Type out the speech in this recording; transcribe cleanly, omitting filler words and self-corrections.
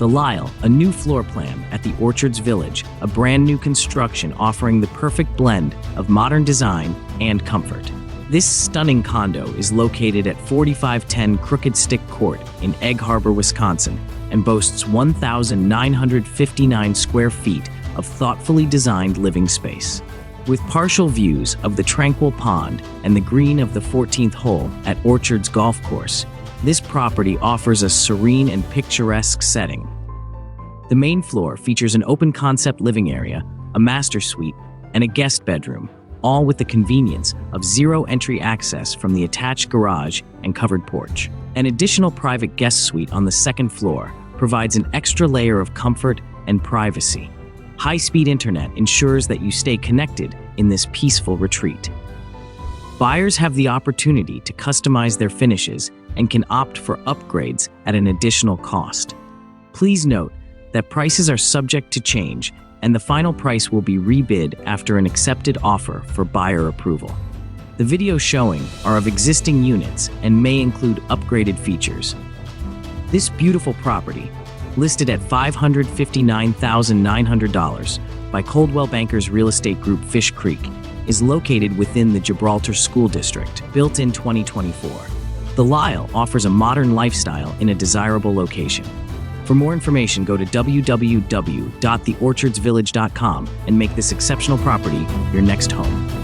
The Lisle, a new floor plan at the Orchards Village, a brand new construction offering the perfect blend of modern design and comfort. This stunning condo is located at 4510 Crooked Stick Court in Egg Harbor, Wisconsin, and boasts 1,959 square feet of thoughtfully designed living space. With partial views of the tranquil pond and the green of the 14th hole at Orchards Golf Course, this property offers a serene and picturesque setting. The main floor features an open-concept living area, a master suite, and a guest bedroom, all with the convenience of zero-entry access from the attached garage and covered porch. An additional private guest suite on the second floor provides an extra layer of comfort and privacy. High-speed internet ensures that you stay connected in this peaceful retreat. Buyers have the opportunity to customize their finishes and can opt for upgrades at an additional cost. Please note that prices are subject to change, and the final price will be rebid after an accepted offer for buyer approval. The videos showing are of existing units and may include upgraded features. This beautiful property, listed at $559,900 by Coldwell Bankers Real Estate Group Fish Creek, is located within the Gibraltar School District, built in 2024. The Lisle offers a modern lifestyle in a desirable location. For more information, go to www.theorchardsvillage.com and make this exceptional property your next home.